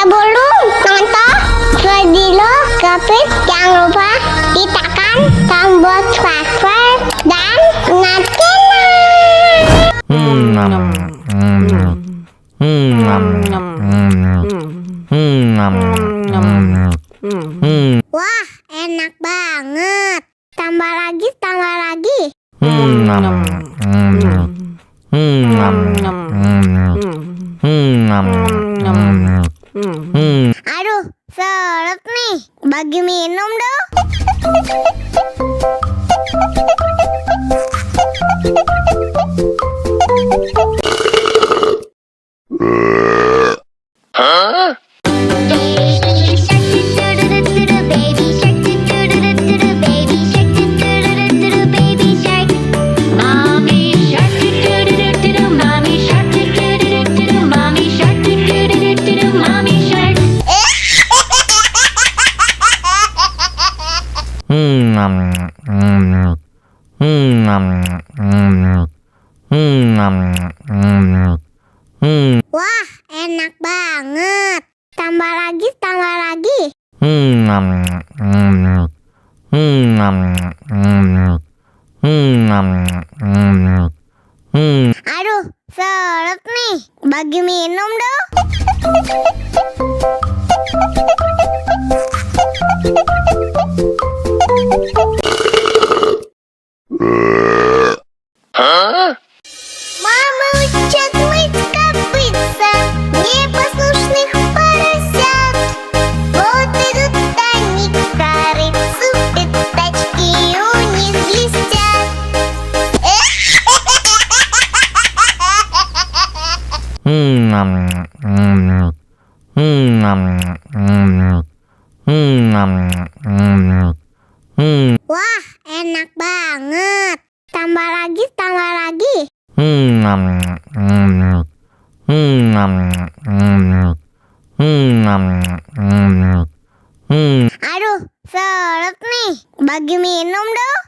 Sebelum nonton video Kepit, jangan lupa ditekan tombol subscribe dan wah, enak banget. Tambah lagi, tambah lagi. Aduh, seret nih. Bagi minum dong. Wah, enak banget. Tambah lagi, tambah lagi. Aduh, seret nih. Bagi minum dong. Мама учат мыть копытца, непослушных поросят. Вот идут они к корыцу, пятачки у них блестят. Wah, enak banget. Tambah lagi, tambah lagi. Aduh, seret nih. Bagi minum dong.